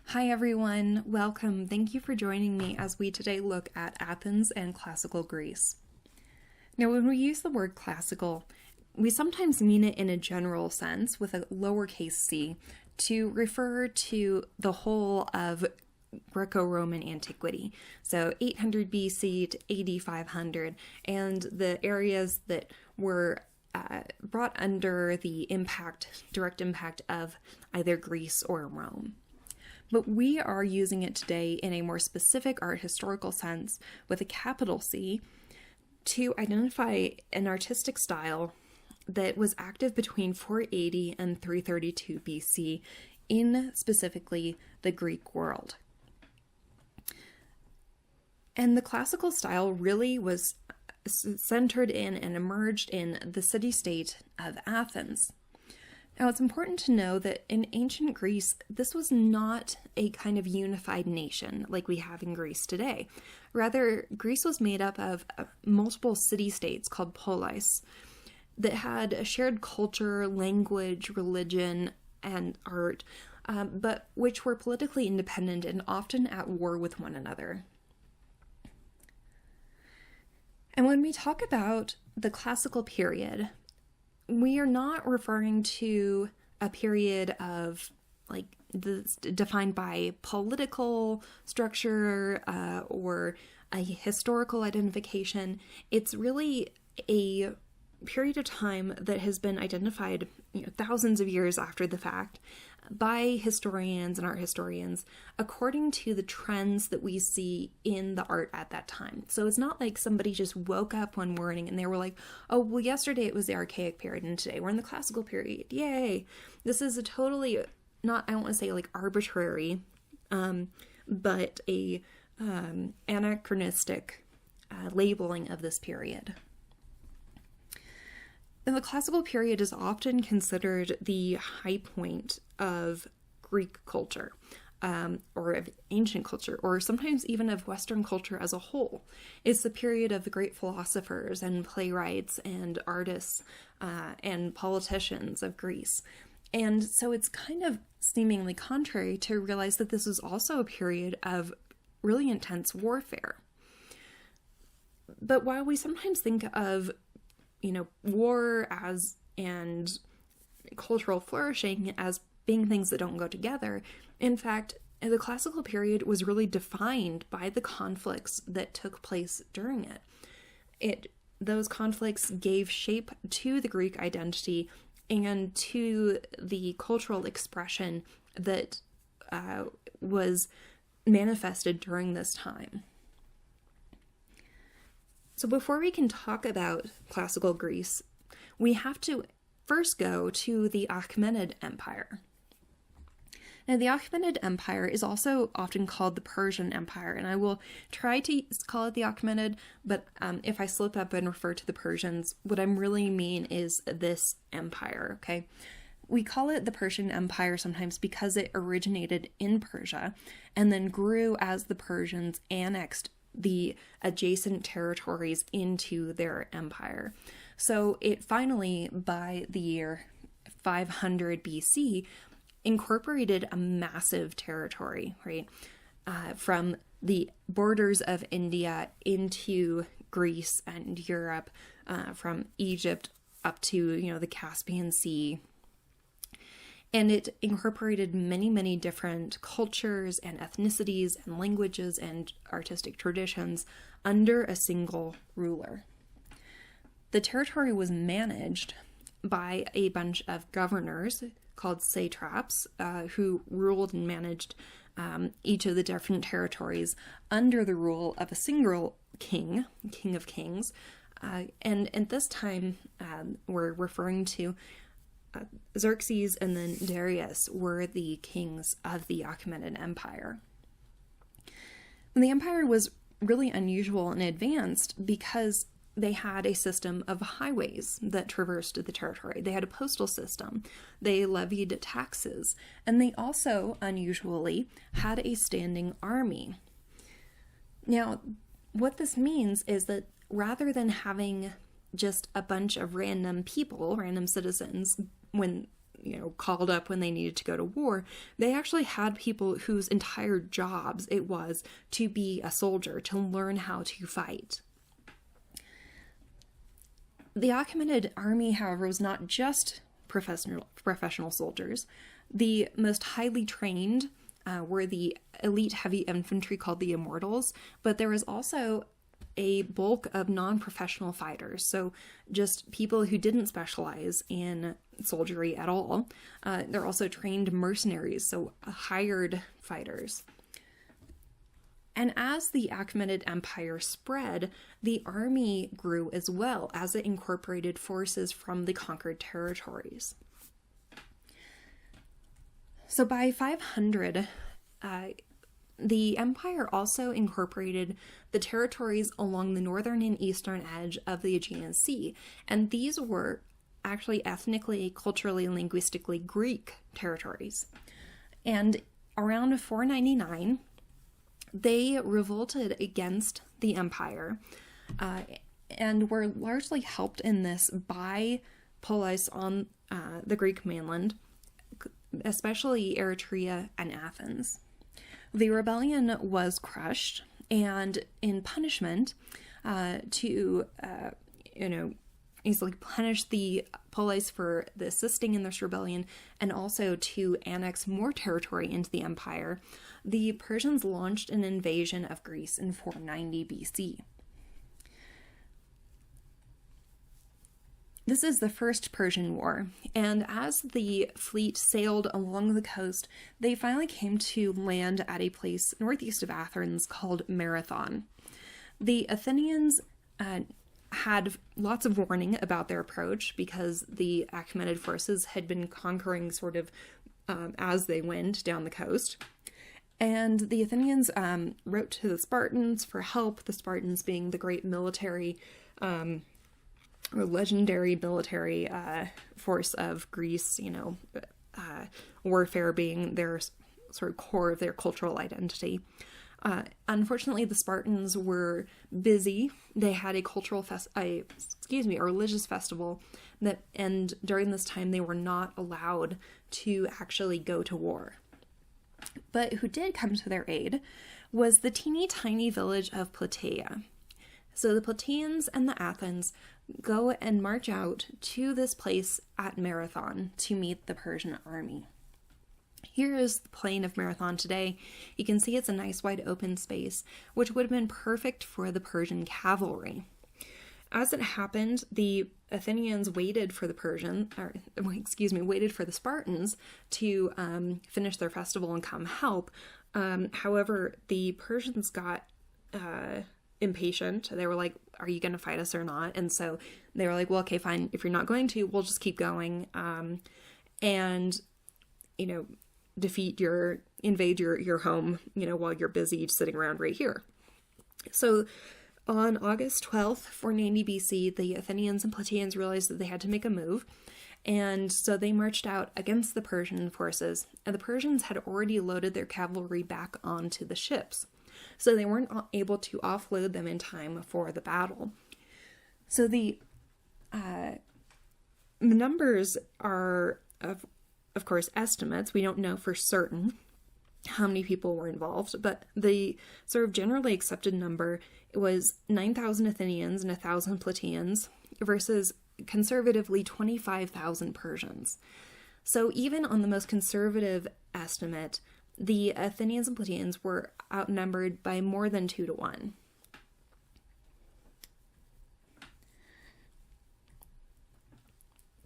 Hi everyone, welcome. Thank you for joining me as we today look at Athens and classical Greece. Now, when we use the word classical, we sometimes mean it in a general sense with a lowercase c to refer to the whole of Greco-Roman antiquity. So 800 BC to 8500 and the areas that were brought under the direct impact of either Greece or Rome. But we are using it today in a more specific art historical sense with a capital C to identify an artistic style that was active between 480 and 332 BC in specifically the Greek world. And the classical style really was centered in and emerged in the city-state of Athens. Now, it's important to know that in ancient Greece, this was not a kind of unified nation like we have in Greece today. Rather, Greece was made up of multiple city-states called polis that had a shared culture, language, religion, and art, but which were politically independent and often at war with one another. And when we talk about the classical period, we are not referring to a period of defined by political structure or a historical identification. It's really a period of time that has been identified thousands of years after the fact by historians and art historians according to the trends that we see in the art at that time. So it's not like somebody just woke up one morning and they were like, oh, well, yesterday it was the archaic period and today we're in the classical period. Yay! This is a totally, not, I don't want to say like arbitrary, but a anachronistic labeling of this period. And the classical period is often considered the high point of Greek culture, or of ancient culture, or sometimes even of Western culture as a whole. It's the period of the great philosophers and playwrights and artists and politicians of Greece. And so it's kind of seemingly contrary to realize that this is also a period of really intense warfare. But while we sometimes think of war and cultural flourishing as being things that don't go together, in fact, the classical period was really defined by the conflicts that took place during it. Those conflicts gave shape to the Greek identity and to the cultural expression that was manifested during this time. So before we can talk about classical Greece, we have to first go to the Achaemenid Empire. Now, the Achaemenid Empire is also often called the Persian Empire, and I will try to call it the Achaemenid, but if I slip up and refer to the Persians, what I really mean is this empire, okay? We call it the Persian Empire sometimes because it originated in Persia and then grew as the Persians annexed the adjacent territories into their empire. So it finally, by the year 500 BC, incorporated a massive territory, right? From the borders of India into Greece and Europe, from Egypt up to, the Caspian Sea. And it incorporated many, many different cultures and ethnicities and languages and artistic traditions under a single ruler. The territory was managed by a bunch of governors called satraps who ruled and managed each of the different territories under the rule of a single king of kings. And at this time, we're referring to Xerxes and then Darius were the kings of the Achaemenid Empire. And the empire was really unusual and advanced because they had a system of highways that traversed the territory. They had a postal system. They levied taxes. And they also, unusually, had a standing army. Now, what this means is that rather than having just a bunch of random people, random citizens, when called up when they needed to go to war. They actually had people whose entire jobs it was to be a soldier, to learn how to fight. The Achaemenid army, however, was not just professional soldiers. The most highly trained were the elite heavy infantry called the Immortals, but there was also a bulk of non-professional fighters, so just people who didn't specialize in soldiery at all. They're also trained mercenaries, so hired fighters. And as the Achaemenid Empire spread, the army grew as well, as it incorporated forces from the conquered territories. So by 500, the empire also incorporated the territories along the northern and eastern edge of the Aegean Sea, and these were actually ethnically, culturally, and linguistically Greek territories. And around 499, they revolted against the empire and were largely helped in this by polis on the Greek mainland, especially Eretria and Athens. The rebellion was crushed, and in punishment to easily punish the polis for assisting in this rebellion and also to annex more territory into the empire, the Persians launched an invasion of Greece in 490 BC. This is the First Persian War, and as the fleet sailed along the coast, they finally came to land at a place northeast of Athens called Marathon. The Athenians had lots of warning about their approach because the Achaemenid forces had been conquering sort of as they went down the coast. And the Athenians wrote to the Spartans for help, the Spartans being the great military or legendary military force of Greece, warfare being their sort of core of their cultural identity. Unfortunately, the Spartans were busy. They had a a religious festival and during this time they were not allowed to actually go to war. But who did come to their aid was the teeny tiny village of Plataea. So the Plataeans and the Athens go and march out to this place at Marathon to meet the Persian army. Here is the plain of Marathon today. You can see it's a nice wide open space, which would have been perfect for the Persian cavalry. As it happened, the Athenians waited for the Spartans to finish their festival and come help. However, the Persians got impatient. They were like, are you going to fight us or not? And so they were like, well, okay, fine. If you're not going to, we'll just keep going. And invade your home, while you're busy sitting around right here. So on August 12th, 490 BC, the Athenians and Plataeans realized that they had to make a move. And so they marched out against the Persian forces. And the Persians had already loaded their cavalry back onto the ships. So they weren't able to offload them in time for the battle. So the numbers are, of course, estimates. We don't know for certain how many people were involved, but the sort of generally accepted number was 9,000 Athenians and 1,000 Plataeans versus conservatively 25,000 Persians. So even on the most conservative estimate, the Athenians and Plataeans were outnumbered by more than 2 to 1.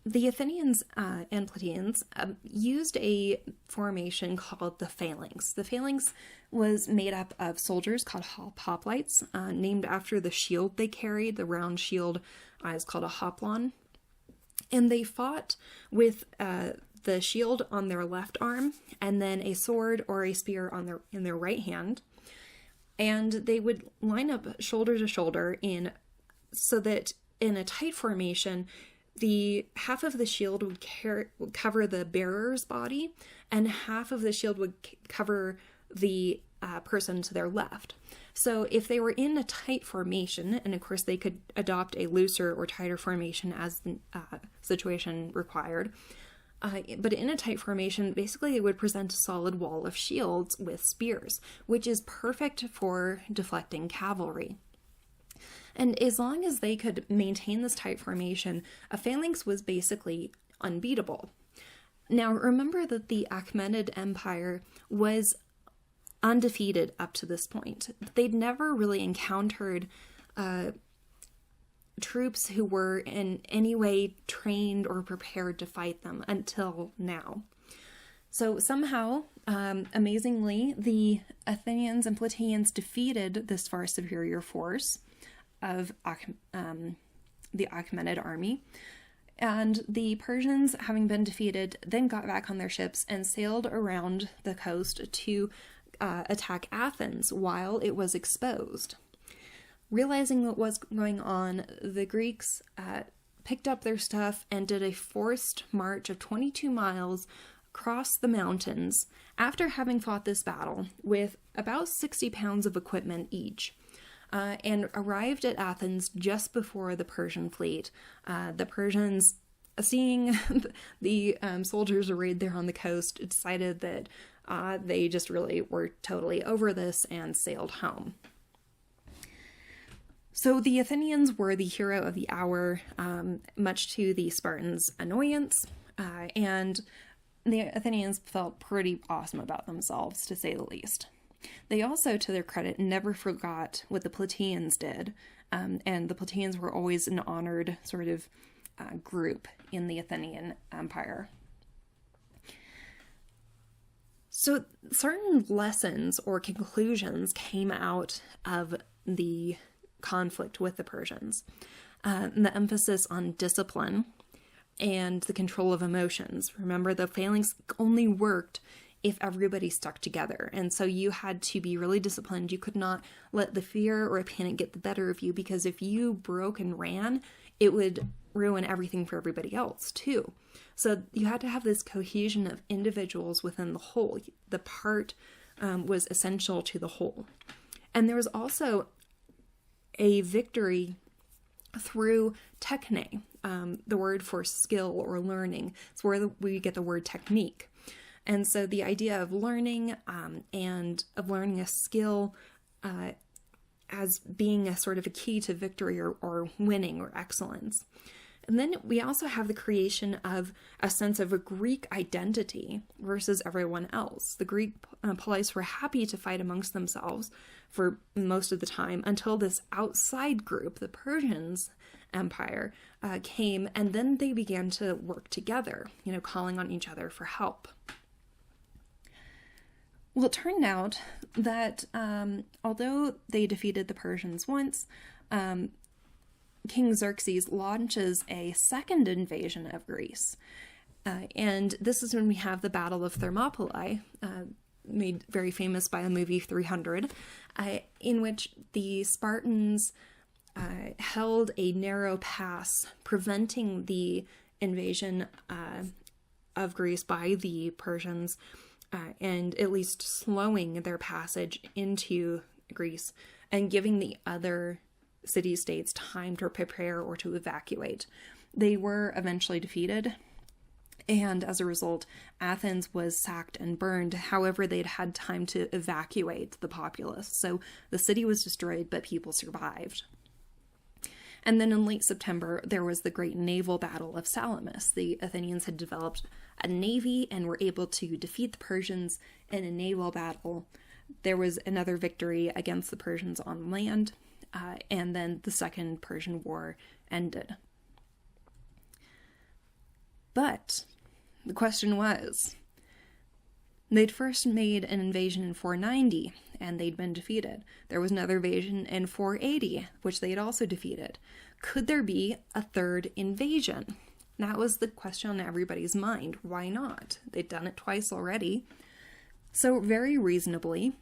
The Athenians and Plataeans used a formation called the phalanx. The phalanx was made up of soldiers called hoplites, named after the shield they carried. The round shield is called a hoplon. And they fought with the shield on their left arm and then a sword or a spear in their right hand. And they would line up shoulder to shoulder so that in a tight formation, the half of the shield would cover the bearer's body, and half of the shield would cover the person to their left. So if they were in a tight formation, and of course they could adopt a looser or tighter formation as the situation required, But in a tight formation, basically it would present a solid wall of shields with spears, which is perfect for deflecting cavalry. And as long as they could maintain this tight formation, a phalanx was basically unbeatable. Now, remember that the Achaemenid Empire was undefeated up to this point. They'd never really encountered troops who were in any way trained or prepared to fight them until now. So somehow, amazingly, the Athenians and Plataeans defeated this far superior force of the Achaemenid army. And the Persians, having been defeated, then got back on their ships and sailed around the coast to attack Athens while it was exposed. Realizing what was going on, the Greeks picked up their stuff and did a forced march of 22 miles across the mountains after having fought this battle with about 60 pounds of equipment each. And arrived at Athens just before the Persian fleet. The Persians, seeing the soldiers arrayed there on the coast, decided that they just really were totally over this and sailed home. So the Athenians were the hero of the hour, much to the Spartans' annoyance, and the Athenians felt pretty awesome about themselves, to say the least. They also, to their credit, never forgot what the Plataeans did, and the Plataeans were always an honored sort of group in the Athenian Empire. So certain lessons or conclusions came out of the conflict with the Persians. The emphasis on discipline and the control of emotions. Remember, the phalanx only worked if everybody stuck together. And so you had to be really disciplined. You could not let the fear or a panic get the better of you, because if you broke and ran, it would ruin everything for everybody else too. So you had to have this cohesion of individuals within the whole. The part was essential to the whole. And there was also a victory through techne, the word for skill or learning. It's where we get the word technique. And so the idea of learning and of learning a skill as being a sort of a key to victory or winning or excellence. And then we also have the creation of a sense of a Greek identity versus everyone else. The Greek police were happy to fight amongst themselves for most of the time until this outside group, the Persians Empire, came, and then they began to work together, calling on each other for help. Well, it turned out that although they defeated the Persians once, King Xerxes launches a second invasion of Greece. And this is when we have the Battle of Thermopylae, made very famous by the movie 300, in which the Spartans held a narrow pass, preventing the invasion of Greece by the Persians, and at least slowing their passage into Greece and giving the other city-states time to prepare or to evacuate. They were eventually defeated, and as a result, Athens was sacked and burned. However, they'd had time to evacuate the populace. So the city was destroyed, but people survived. And then in late September, there was the great naval battle of Salamis. The Athenians had developed a navy and were able to defeat the Persians in a naval battle. There was another victory against the Persians on land, and then the Second Persian War ended. But the question was, they'd first made an invasion in 490, and they'd been defeated. There was another invasion in 480, which they had also defeated. Could there be a third invasion? That was the question on everybody's mind. Why not? They'd done it twice already. So very reasonably,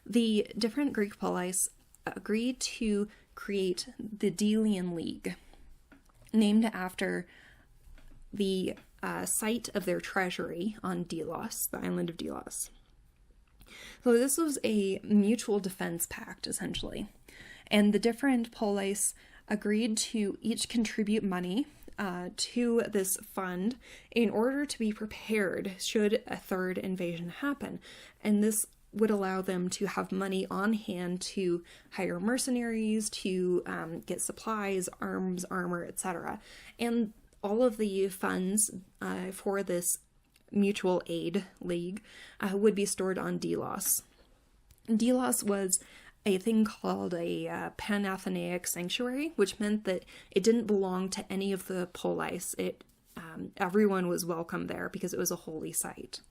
the different Greek police agreed to create the Delian League, named after the site of their treasury on Delos, the island of Delos. So this was a mutual defense pact, essentially. And the different polis agreed to each contribute money to this fund in order to be prepared should a third invasion happen. And this would allow them to have money on hand to hire mercenaries, to get supplies, arms, armor, etc. And all of the funds for this mutual aid league would be stored on Delos. Delos was a thing called a Panathenaic sanctuary, which meant that it didn't belong to any of the polis. Everyone was welcome there because it was a holy site.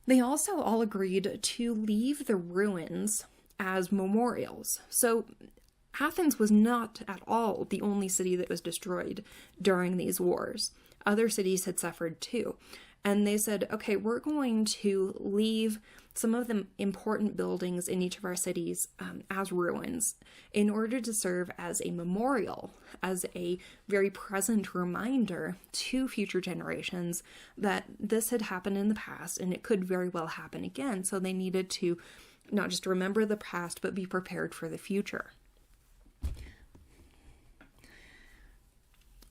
They also all agreed to leave the ruins as memorials. So Athens was not at all the only city that was destroyed during these wars. Other cities had suffered too. And they said, okay, we're going to leave some of the important buildings in each of our cities as ruins in order to serve as a memorial, as a very present reminder to future generations that this had happened in the past and it could very well happen again. So they needed to not just remember the past, but be prepared for the future.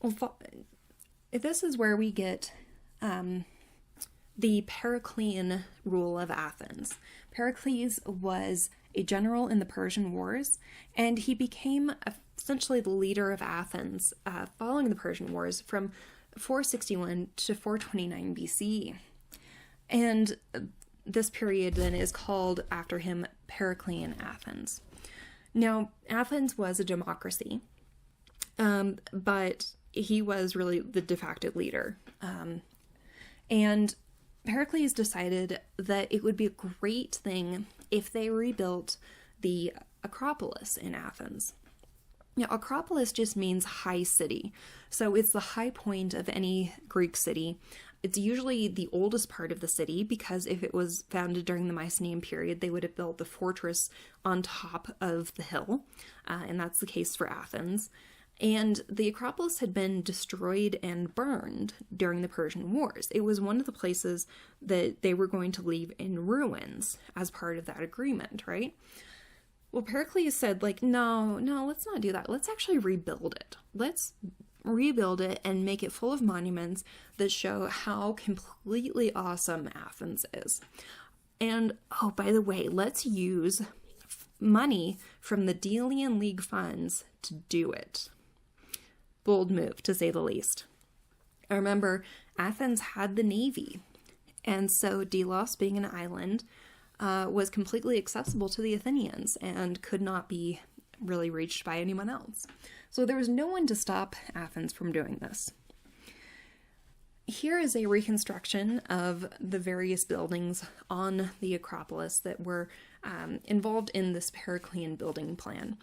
Well, this is where we get the Periclean rule of Athens. Pericles was a general in the Persian Wars, and he became essentially the leader of Athens following the Persian Wars from 461 to 429 BCE. And this period then is called after him Periclean Athens. Now, Athens was a democracy, but he was really the de facto leader. And Pericles decided that it would be a great thing if they rebuilt the Acropolis in Athens. Now, Acropolis just means high city. So it's the high point of any Greek city. It's usually the oldest part of the city because if it was founded during the Mycenaean period, they would have built the fortress on top of the hill. And that's the case for Athens. And the Acropolis had been destroyed and burned during the Persian Wars. It was one of the places that they were going to leave in ruins as part of that agreement, right? Well, Pericles said, no, let's not do that. Let's actually rebuild it. Let's rebuild it and make it full of monuments that show how completely awesome Athens is. And, oh, by the way, let's use money from the Delian League funds to do it. Bold move, to say the least. I remember Athens had the navy, and so Delos, being an island, was completely accessible to the Athenians and could not be really reached by anyone else. So there was no one to stop Athens from doing this. Here is a reconstruction of the various buildings on the Acropolis that were involved in this Periclean building plan.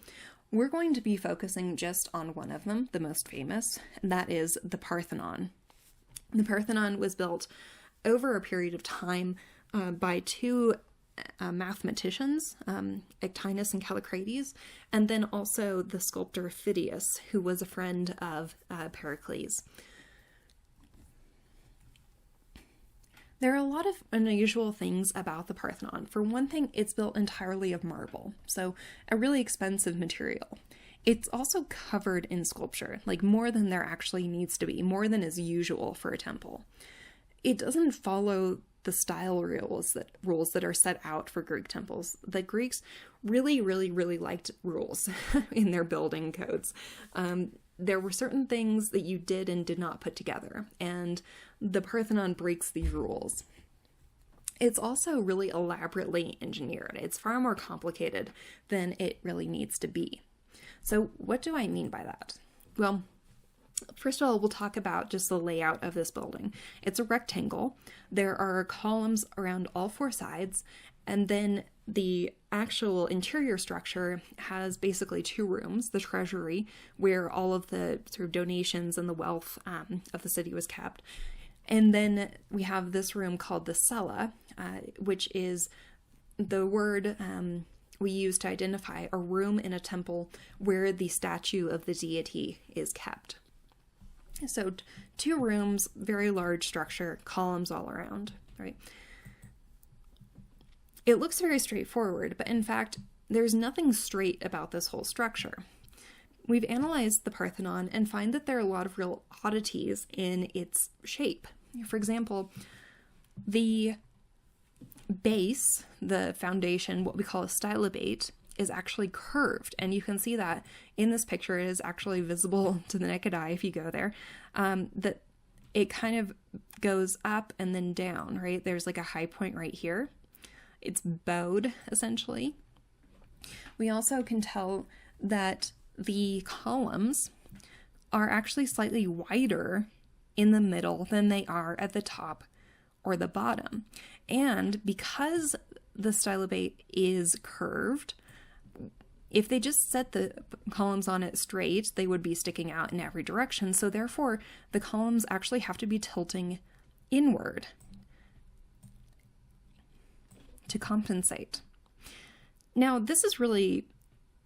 We're going to be focusing just on one of them, the most famous, and that is the Parthenon. The Parthenon was built over a period of time by two mathematicians, Ectinus and Callicrates, and then also the sculptor Phidias, who was a friend of Pericles. There are a lot of unusual things about the Parthenon. For one thing, it's built entirely of marble, so a really expensive material. It's also covered in sculpture, more than there actually needs to be, more than is usual for a temple. It doesn't follow the style rules that are set out for Greek temples. The Greeks really, really, really liked rules in their building codes. There were certain things that you did and did not put together, and the Parthenon breaks these rules. It's also really elaborately engineered. It's far more complicated than it really needs to be. So what do I mean by that? Well, first of all, we'll talk about just the layout of this building. It's a rectangle. There are columns around all four sides, and then the actual interior structure has basically two rooms: the treasury, where all of the sort of donations and the wealth of the city was kept. And then we have this room called the cella, which is the word we use to identify a room in a temple where the statue of the deity is kept. So two rooms, very large structure, columns all around, right? It looks very straightforward, but in fact, there's nothing straight about this whole structure. we've analyzed the Parthenon and find that there are a lot of real oddities in its shape. For example, the base, the foundation, what we call a stylobate, is actually curved, and you can see that in this picture. It is actually visible to the naked eye if you go there, that it kind of goes up and then down, right? There's like a high point right here. It's bowed, essentially. We also can tell that the columns are actually slightly wider in the middle than they are at the top or the bottom. And because the stylobate is curved, if they just set the columns on it straight, they would be sticking out in every direction. So therefore, the columns actually have to be tilting inward to compensate. Now, this is really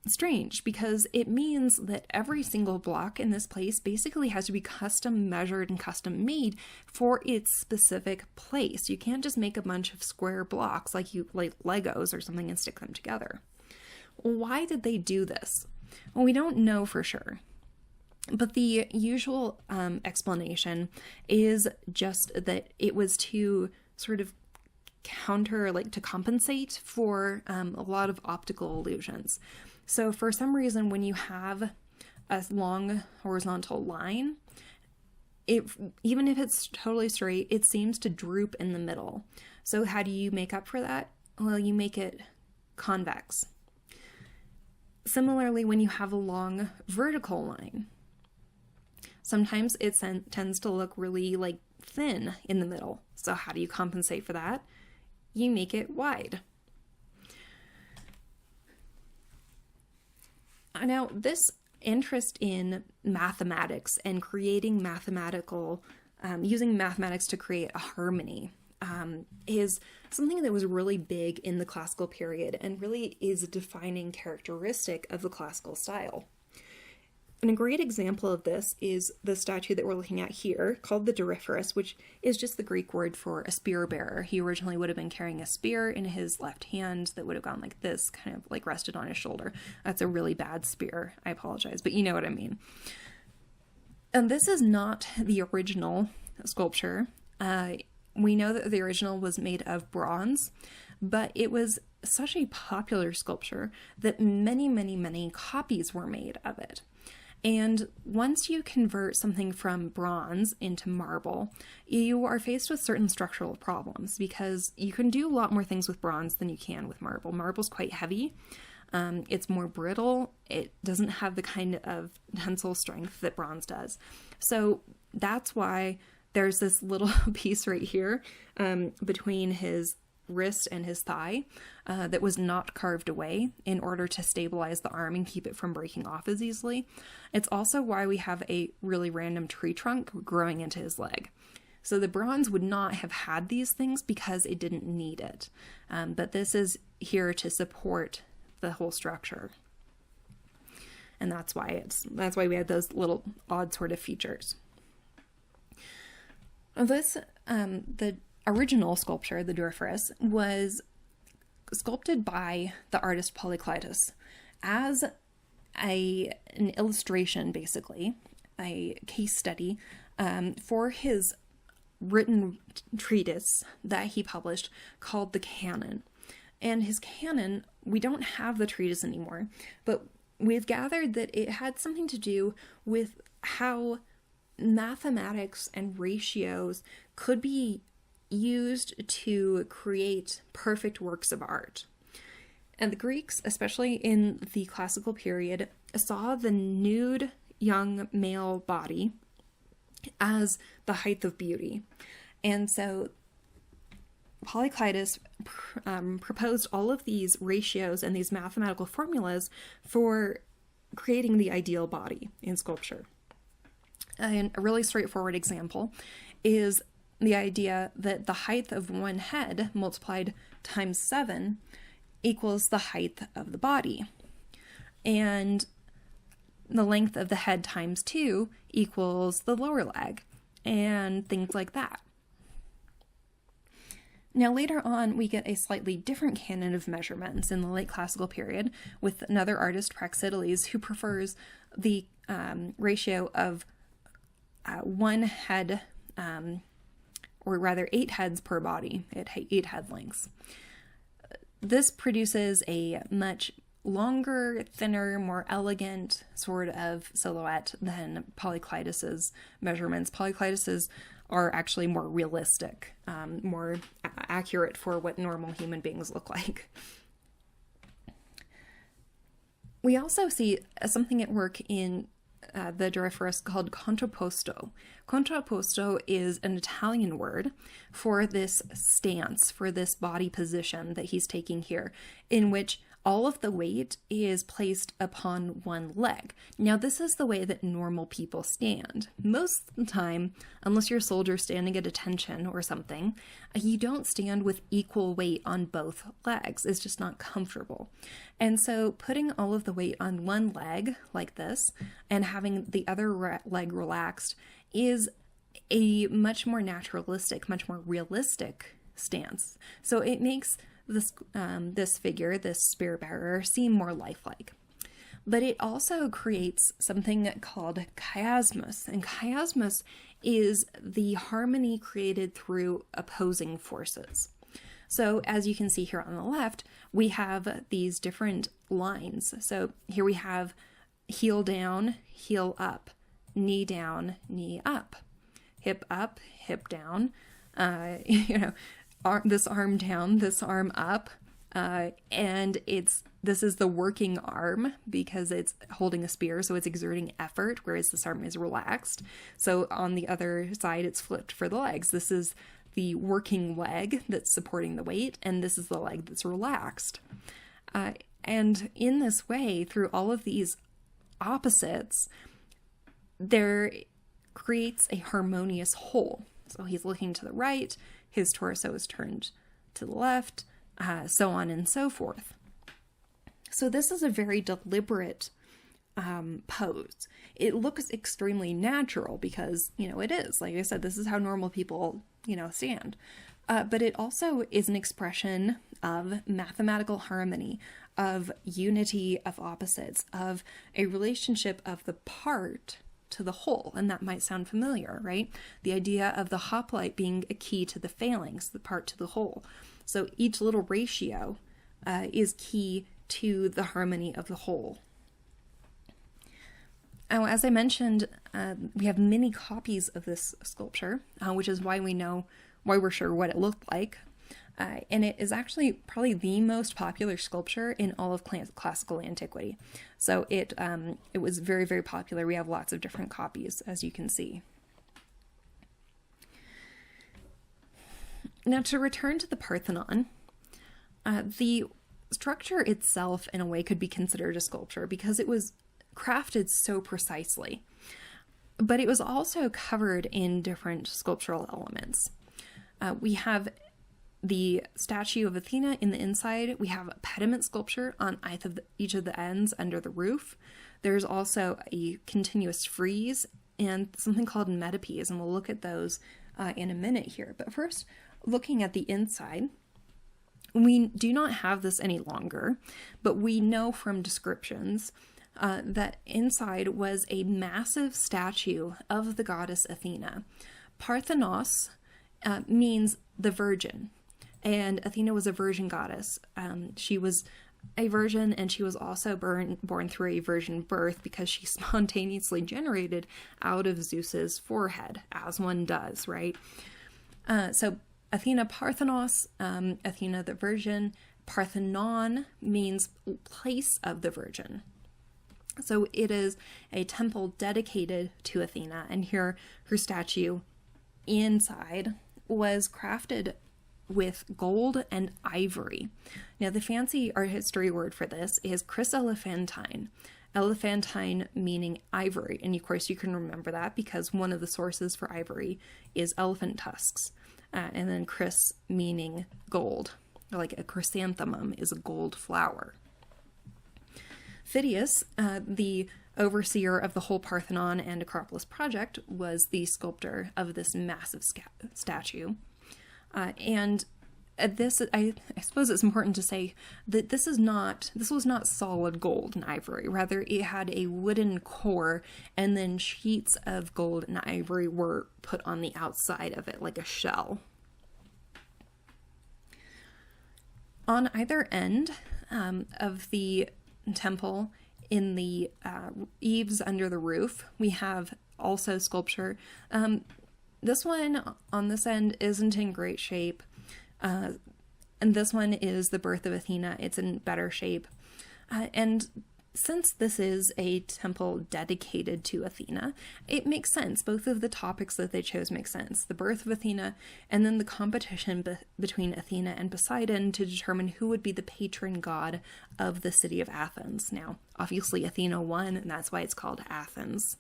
strange because it means that every single block in this place basically has to be custom measured and custom made for its specific place. You can't just make a bunch of square blocks like Legos or something and stick them together. Why did they do this? Well, we don't know for sure. But the usual explanation is just that it was to sort of to compensate for a lot of optical illusions. So for some reason, when you have a long horizontal line, even if it's totally straight, it seems to droop in the middle. So how do you make up for that? Well, you make it convex. Similarly, when you have a long vertical line, sometimes it tends to look really thin in the middle. So how do you compensate for that? You make it wide. Now, this interest in mathematics and creating using mathematics to create a harmony is something that was really big in the classical period and really is a defining characteristic of the classical style. And a great example of this is the statue that we're looking at here, called the Doryphorus, which is just the Greek word for a spear bearer. He originally would have been carrying a spear in his left hand that would have gone like this, kind of like rested on his shoulder. That's a really bad spear. I apologize, but you know what I mean. And this is not the original sculpture. We know that the original was made of bronze, but it was such a popular sculpture that many, many, many copies were made of it. And once you convert something from bronze into marble, you are faced with certain structural problems because you can do a lot more things with bronze than you can with marble. Marble's quite heavy. It's more brittle. It doesn't have the kind of tensile strength that bronze does. So that's why there's this little piece right here between his wrist and his thigh that was not carved away in order to stabilize the arm and keep it from breaking off as easily. It's also why we have a really random tree trunk growing into his leg. So the bronze would not have had these things because it didn't need it. But this is here to support the whole structure. And that's why we had those little odd sort of features. The original sculpture, the Doryphorus, was sculpted by the artist Polyclitus as an illustration, basically, a case study for his written treatise that he published called the Canon. And his canon, we don't have the treatise anymore, but we've gathered that it had something to do with how mathematics and ratios could be used to create perfect works of art. And the Greeks, especially in the classical period, saw the nude young male body as the height of beauty. And so Polyclitus proposed all of these ratios and these mathematical formulas for creating the ideal body in sculpture. And a really straightforward example is the idea that the height of one head multiplied times 7 equals the height of the body. And the length of the head times 2 equals the lower leg, and things like that. Now, later on, we get a slightly different canon of measurements in the late classical period with another artist, Praxiteles, who prefers the ratio of one head, or rather 8 heads per body, 8 head lengths. This produces a much longer, thinner, more elegant sort of silhouette than Polyclitus's measurements. Polyclitus's are actually more realistic, more accurate for what normal human beings look like. We also see something at work in the Doryphorus called contrapposto. Contrapposto is an Italian word for this stance, for this body position that he's taking here, in which all of the weight is placed upon one leg. Now, this is the way that normal people stand. Most of the time, unless you're a soldier standing at attention or something, you don't stand with equal weight on both legs. It's just not comfortable. And so putting all of the weight on one leg like this and having the other leg relaxed is a much more naturalistic, much more realistic stance. So it makes this figure, this spear bearer, seem more lifelike. But it also creates something called chiasmus, and chiasmus is the harmony created through opposing forces. So as you can see here on the left, we have these different lines. So here we have heel down, heel up, knee down, knee up, hip down, this arm down, this arm up, and this is the working arm because it's holding a spear, so it's exerting effort, whereas this arm is relaxed. So on the other side, it's flipped for the legs. This is the working leg that's supporting the weight, and this is the leg that's relaxed. And in this way, through all of these opposites, there creates a harmonious whole. So he's looking to the right, his torso is turned to the left, so on and so forth. So this is a very deliberate pose. It looks extremely natural because, it is. Like I said, this is how normal people, stand. But it also is an expression of mathematical harmony, of unity of opposites, of a relationship of the part to the whole. And that might sound familiar, right? The idea of the hoplite being a key to the phalanx, the part to the whole. So each little ratio is key to the harmony of the whole. Now, as I mentioned, we have many copies of this sculpture, which is why we're sure what it looked like. And it is actually probably the most popular sculpture in all of classical antiquity. So it was very, very popular. We have lots of different copies, as you can see. Now, to return to the Parthenon, the structure itself, in a way, could be considered a sculpture because it was crafted so precisely. But it was also covered in different sculptural elements. We have the statue of Athena in the inside. We have a pediment sculpture on each of the ends under the roof. There's also a continuous frieze and something called metopes, and we'll look at those in a minute here. But first, looking at the inside, we do not have this any longer, but we know from descriptions that inside was a massive statue of the goddess Athena. Parthenos means the virgin. And Athena was a virgin goddess. She was a virgin, and she was also born through a virgin birth because she spontaneously generated out of Zeus's forehead, as one does, right? So Athena Parthenos, Athena the virgin. Parthenon means place of the virgin. So it is a temple dedicated to Athena, and here her statue inside was crafted with gold and ivory. Now, the fancy art history word for this is chryselephantine. Elephantine meaning ivory. And of course, you can remember that because one of the sources for ivory is elephant tusks. And then chrys meaning gold. Like a chrysanthemum is a gold flower. Phidias, the overseer of the whole Parthenon and Acropolis project, was the sculptor of this massive statue. And I suppose it's important to say that this was not solid gold and ivory. Rather, it had a wooden core, and then sheets of gold and ivory were put on the outside of it, like a shell. On either end of the temple, in the eaves under the roof, we have also sculpture. This one on this end isn't in great shape. And this one is the birth of Athena. It's in better shape. And since this is a temple dedicated to Athena, it makes sense. Both of the topics that they chose make sense. The birth of Athena, and then the competition between Athena and Poseidon to determine who would be the patron god of the city of Athens. Now, obviously Athena won, and that's why it's called Athens.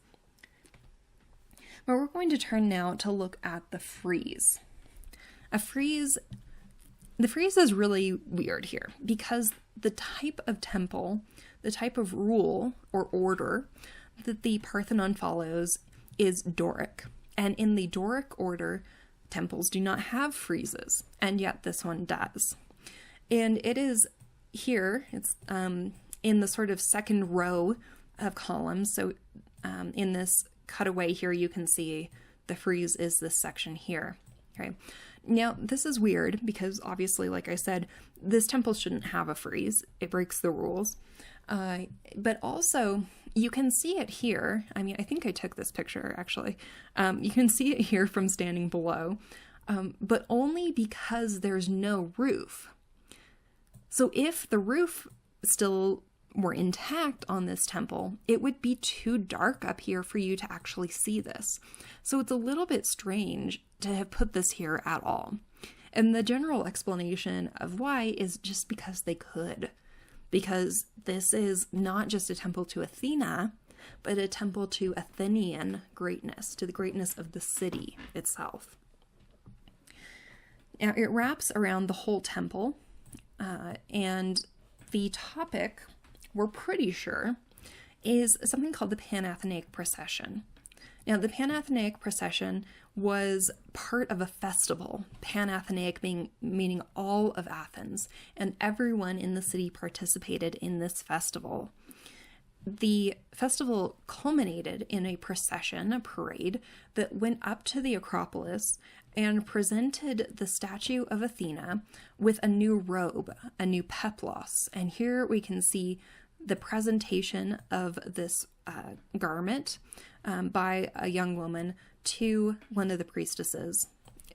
But we're going to turn now to look at the frieze. The frieze is really weird here because the type of temple, the type of rule or order that the Parthenon follows is Doric. And in the Doric order, temples do not have friezes, and yet this one does. And it is here, it's in the sort of second row of columns. So in this cutaway here, you can see the frieze is this section here. Okay. Now, this is weird because obviously, like I said, this temple shouldn't have a frieze. It breaks the rules. But also, you can see it here. I mean, I think I took this picture, actually. You can see it here from standing below, but only because there's no roof. So if the roof still were intact on this temple, it would be too dark up here for you to actually see this. So it's a little bit strange to have put this here at all. And the general explanation of why is just because they could. Because this is not just a temple to Athena, but a temple to Athenian greatness, to the greatness of the city itself. Now, it wraps around the whole temple, and the topic, we're pretty sure, is something called the Panathenaic procession. Now, the Panathenaic procession was part of a festival, Panathenaic meaning all of Athens, and everyone in the city participated in this festival. The festival culminated in a procession, a parade, that went up to the Acropolis and presented the statue of Athena with a new robe, a new peplos. And here we can see the presentation of this garment by a young woman to one of the priestesses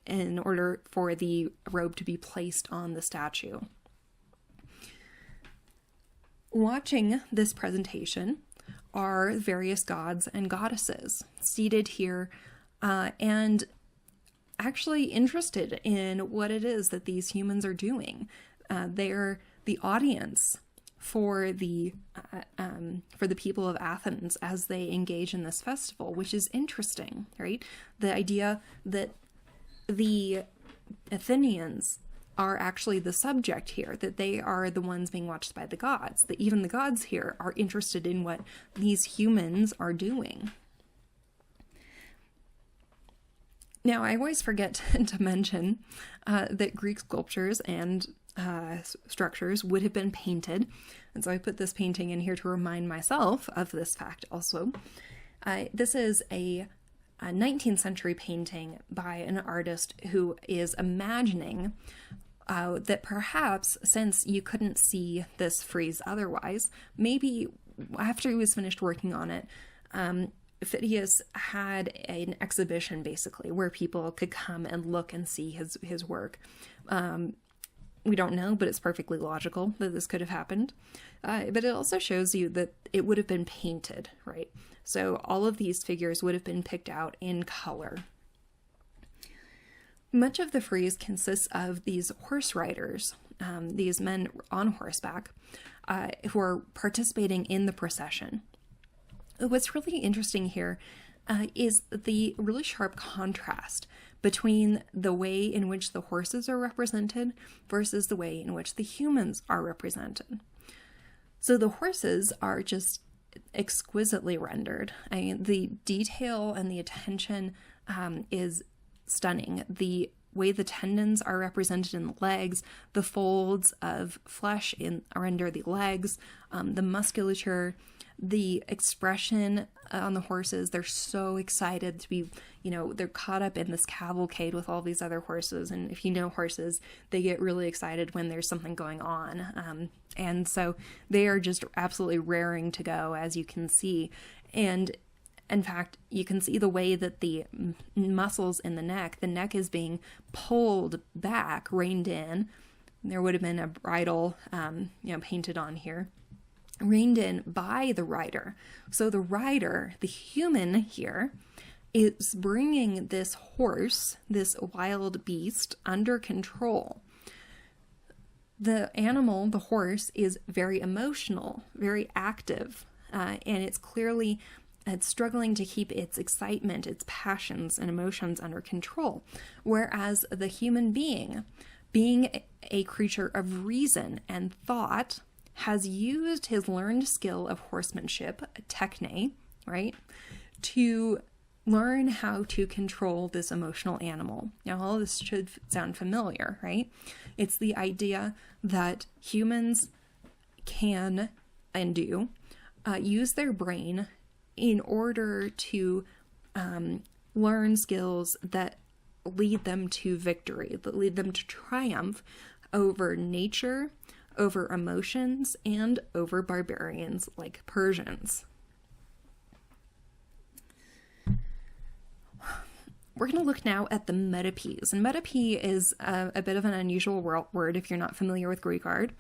in order for the robe to be placed on the statue. Watching this presentation are various gods and goddesses seated here and actually interested in what it is that these humans are doing. They're the audience for the people of Athens as they engage in this festival, which is interesting, right? The idea that the Athenians are actually the subject here, that they are the ones being watched by the gods, that even the gods here are interested in what these humans are doing. Now, I always forget to mention that Greek sculptures and structures would have been painted, and so I put this painting in here to remind myself of this fact also. This is a 19th century painting by an artist who is imagining that perhaps, since you couldn't see this frieze otherwise, maybe after he was finished working on it, Phidias had an exhibition basically where people could come and look and see his work. We don't know, but it's perfectly logical that this could have happened. But it also shows you that it would have been painted, right? So all of these figures would have been picked out in color. Much of the frieze consists of these horse riders, these men on horseback, who are participating in the procession. What's really interesting here is the really sharp contrast between the way in which the horses are represented versus the way in which the humans are represented. So the horses are just exquisitely rendered. The detail and the attention is stunning. The way the tendons are represented in the legs, the folds of flesh are under the legs, the musculature, the expression on the horses. They're so excited to be, they're caught up in this cavalcade with all these other horses. And if you know horses, they get really excited when there's something going on. And so they are just absolutely raring to go, as you can see. And in fact, you can see the way that the muscles in the neck is being pulled back, reined in. There would have been a bridle, painted on here, reined in by the rider. So the rider, the human here, is bringing this horse, this wild beast, under control. The animal, the horse, is very emotional, very active, and it's struggling to keep its excitement, its passions and emotions under control. Whereas the human being a creature of reason and thought, has used his learned skill of horsemanship, techne, right, to learn how to control this emotional animal. Now, all of this should sound familiar, right? It's the idea that humans can and do use their brain in order to learn skills that lead them to victory, that lead them to triumph over nature, over emotions, and over barbarians like Persians. We're going to look now at the metopes. And metope is a bit of an unusual word if you're not familiar with Greek art.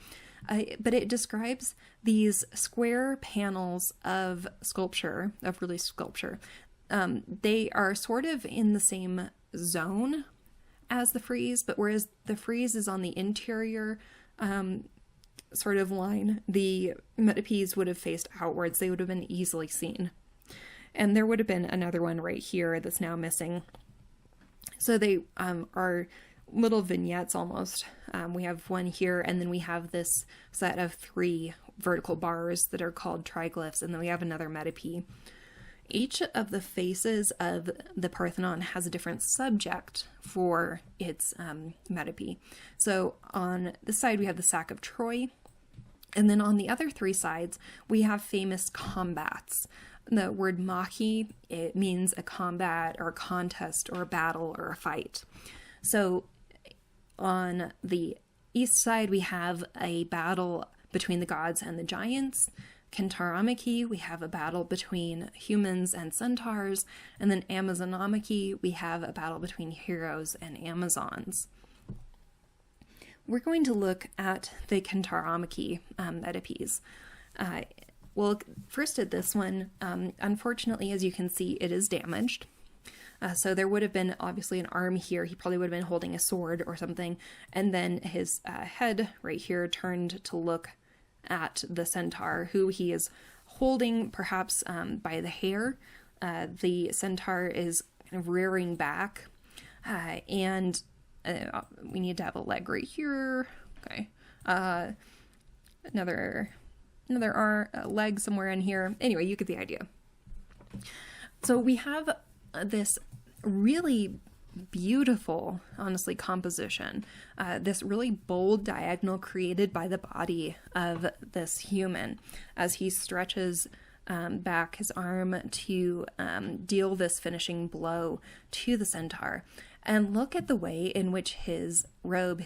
But it describes these square panels of sculpture, of relief sculpture. They are sort of in the same zone as the frieze, but whereas the frieze is on the interior sort of line, the metopes would have faced outwards. They would have been easily seen. And there would have been another one right here that's now missing. So they are little vignettes almost. We have one here, and then we have this set of 3 vertical bars that are called triglyphs, and then we have another metope. Each of the faces of the Parthenon has a different subject for its metope. So on this side we have the sack of Troy, and then on the other 3 sides we have famous combats. The word machi, it means a combat or a contest or a battle or a fight. So on the east side, we have a battle between the gods and the giants. Kentaramaki, we have a battle between humans and centaurs. And then Amazonomachy, we have a battle between heroes and Amazons. We're going to look at the Kentaramaki metopes. We'll look first at this one. Unfortunately, as you can see, it is damaged. So there would have been obviously an arm here. He probably would have been holding a sword or something. And then his head right here turned to look at the centaur, who he is holding perhaps by the hair. The centaur is kind of rearing back. And we need to have a leg right here. Okay. Another arm, leg somewhere in here. Anyway, you get the idea. So we have this really beautiful, honestly, composition. This really bold diagonal created by the body of this human as he stretches back his arm to deal this finishing blow to the centaur. And look at the way in which his robe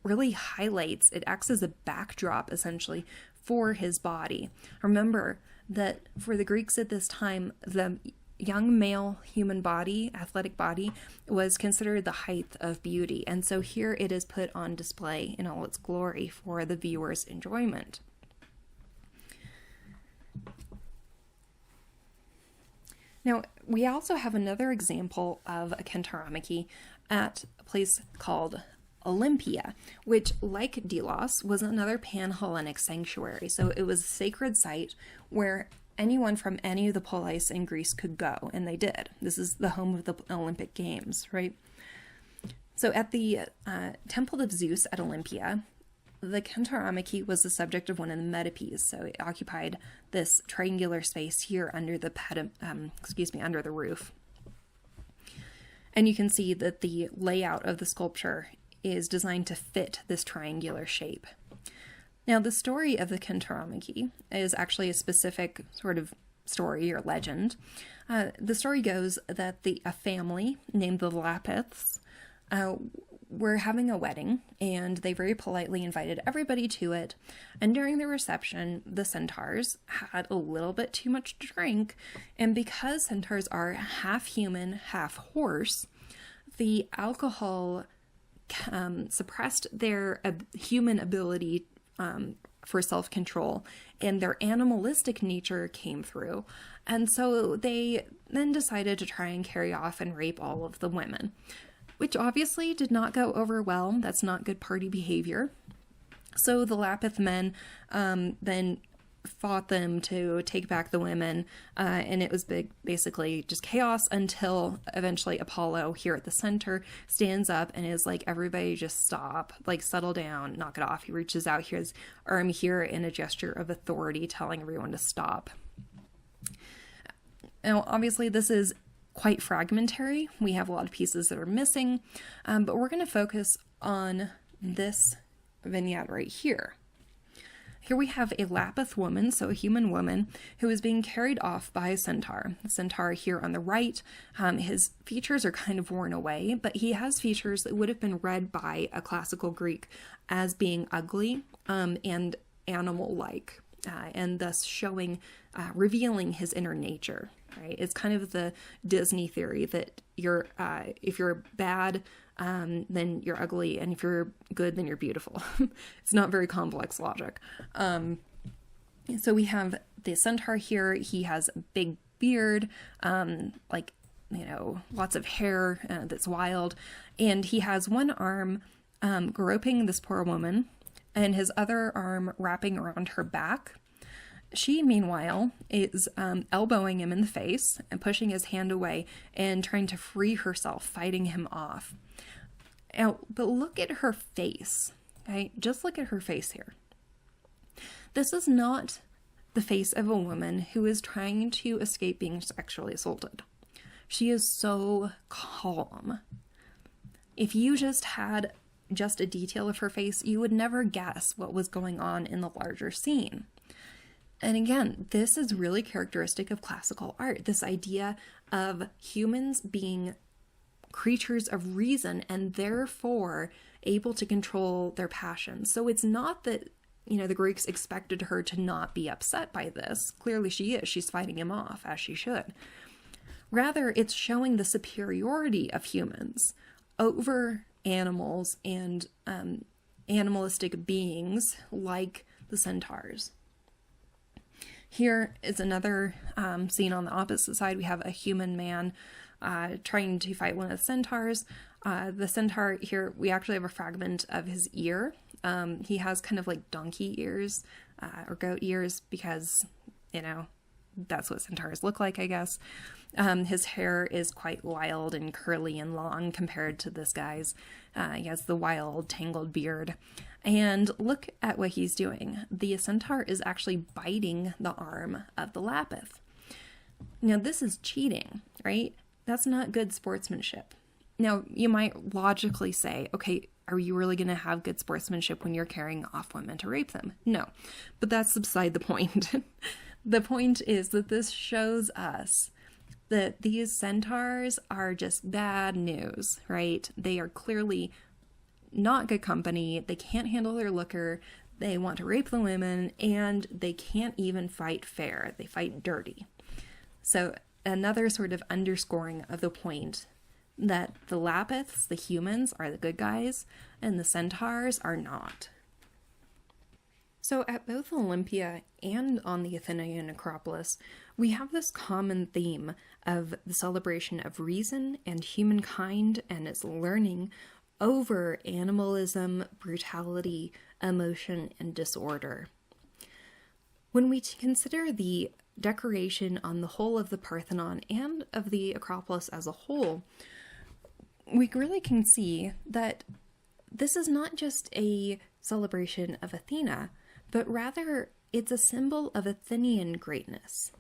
really highlights, it acts as a backdrop essentially for his body. Remember that for the Greeks at this time, the young male human body, athletic body, was considered the height of beauty. And so here it is put on display in all its glory for the viewer's enjoyment. Now, we also have another example of a Kentaramaki at a place called Olympia, which, like Delos, was another pan-Hellenic sanctuary. So it was a sacred site where anyone from any of the polis in Greece could go, and they did. This is the home of the Olympic Games, right? So at the Temple of Zeus at Olympia, the Kentaramaki was the subject of one of the metopes, so it occupied this triangular space here under the under the roof. And you can see that the layout of the sculpture is designed to fit this triangular shape. Now, the story of the Kenteramaki is actually a specific sort of story or legend. The story goes that a family named the Lapiths were having a wedding, and they very politely invited everybody to it. And during the reception, the centaurs had a little bit too much to drink, and because centaurs are half human, half horse, the alcohol suppressed their human ability for self-control, and their animalistic nature came through. And so they then decided to try and carry off and rape all of the women, which obviously did not go over well. That's not good party behavior. So the Lapith men then fought them to take back the women, and it was basically just chaos until eventually Apollo here at the center stands up and is like, everybody just stop, like settle down, knock it off. He reaches out his arm here in a gesture of authority, telling everyone to stop. Now, obviously this is quite fragmentary. We have a lot of pieces that are missing, but we're going to focus on this vignette right here. Here we have a Lapith woman, so a human woman, who is being carried off by a centaur. The centaur here on the right, his features are kind of worn away, but he has features that would have been read by a classical Greek as being ugly and animal-like, and thus revealing his inner nature. Right? It's kind of the Disney theory that if you're bad, then you're ugly, and if you're good, then you're beautiful. It's not very complex logic. So we have the centaur here. He has a big beard, lots of hair that's wild, and he has one arm groping this poor woman, and his other arm wrapping around her back. She, meanwhile, is elbowing him in the face and pushing his hand away and trying to free herself, fighting him off. Now, but look at her face, okay? Just look at her face here. This is not the face of a woman who is trying to escape being sexually assaulted. She is so calm. If you just had just a detail of her face, you would never guess what was going on in the larger scene. And again, this is really characteristic of classical art, this idea of humans being creatures of reason and therefore able to control their passions. So it's not that, the Greeks expected her to not be upset by this. Clearly she is. She's fighting him off, as she should. Rather, it's showing the superiority of humans over animals and animalistic beings like the centaurs. Here is another scene on the opposite side. We have a human man trying to fight one of the centaurs. The centaur here, we actually have a fragment of his ear. He has kind of like donkey ears or goat ears because, that's what centaurs look like, I guess. His hair is quite wild and curly and long compared to this guy's. He has the wild, tangled beard. And look at what he's doing. The centaur is actually biting the arm of the Lapith. Now, this is cheating, right? That's not good sportsmanship. Now, you might logically say, okay, are you really going to have good sportsmanship when you're carrying off women to rape them? No, but that's beside the point. The point is that this shows us that these centaurs are just bad news, right? They are clearly not good company. They can't handle their liquor. They want to rape the women, and they can't even fight fair. They fight dirty. So another sort of underscoring of the point that the Lapiths, the humans, are the good guys, and the centaurs are not. So at both Olympia and on the Athenian Acropolis, we have this common theme of the celebration of reason and humankind and its learning over animalism, brutality, emotion, and disorder. When we consider the decoration on the whole of the Parthenon and of the Acropolis as a whole, we really can see that this is not just a celebration of Athena, but rather it's a symbol of Athenian greatness.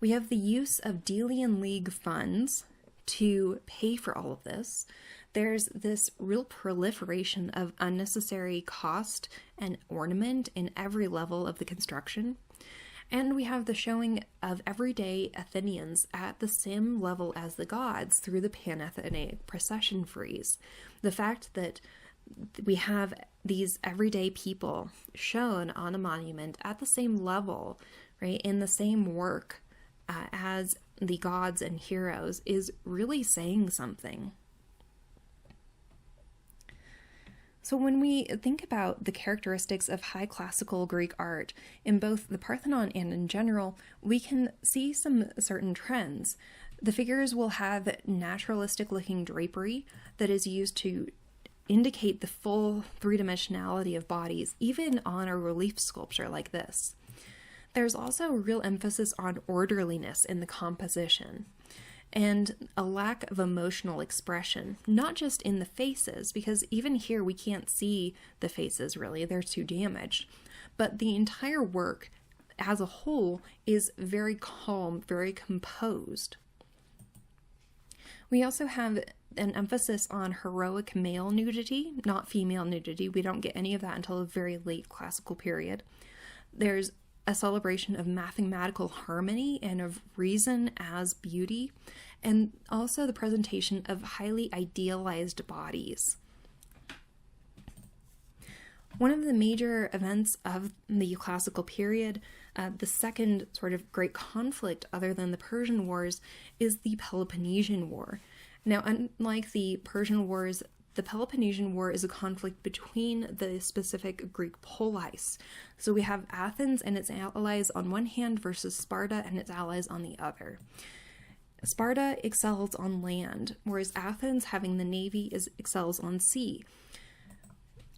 We have the use of Delian League funds to pay for all of this. There's this real proliferation of unnecessary cost and ornament in every level of the construction. And we have the showing of everyday Athenians at the same level as the gods through the Panathenaic procession frieze. The fact that we have these everyday people shown on a monument at the same level, right, in the same work as the gods and heroes is really saying something. So when we think about the characteristics of high classical Greek art in both the Parthenon and in general, we can see some certain trends. The figures will have naturalistic looking drapery that is used to indicate the full three-dimensionality of bodies, even on a relief sculpture like this. There's also a real emphasis on orderliness in the composition and a lack of emotional expression, not just in the faces, because even here we can't see the faces really, they're too damaged, but the entire work as a whole is very calm, very composed. We also have an emphasis on heroic male nudity, not female nudity. We don't get any of that until a very late classical period. There's a celebration of mathematical harmony and of reason as beauty, and also the presentation of highly idealized bodies. One of the major events of the classical period, the second sort of great conflict other than the Persian Wars, is the Peloponnesian War. Now, unlike the Persian Wars, the Peloponnesian War is a conflict between the specific Greek polis. So we have Athens and its allies on one hand versus Sparta and its allies on the other. Sparta excels on land, whereas Athens, having the navy, excels on sea.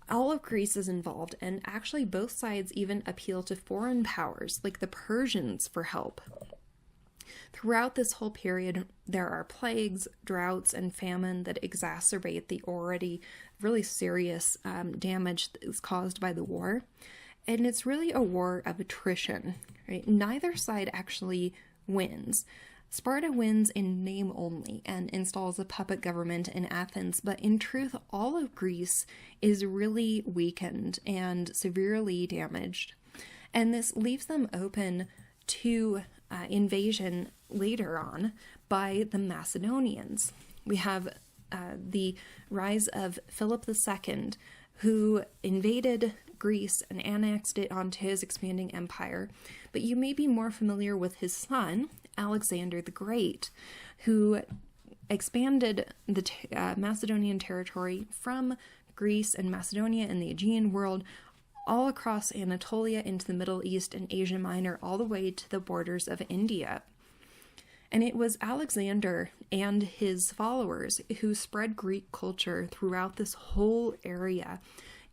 All of Greece is involved, and actually both sides even appeal to foreign powers, like the Persians, for help. Throughout this whole period, there are plagues, droughts, and famine that exacerbate the already really serious damage that is caused by the war. And it's really a war of attrition, right? Neither side actually wins. Sparta wins in name only and installs a puppet government in Athens, but in truth, all of Greece is really weakened and severely damaged. And this leaves them open to invasion later on by the Macedonians. We have the rise of Philip II, who invaded Greece and annexed it onto his expanding empire. But you may be more familiar with his son, Alexander the Great, who expanded the Macedonian territory from Greece and Macedonia and the Aegean world all across Anatolia into the Middle East and Asia Minor, all the way to the borders of India. And it was Alexander and his followers who spread Greek culture throughout this whole area,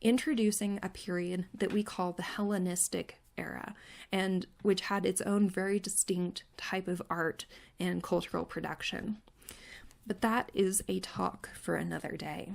introducing a period that we call the Hellenistic era, and which had its own very distinct type of art and cultural production. But that is a talk for another day.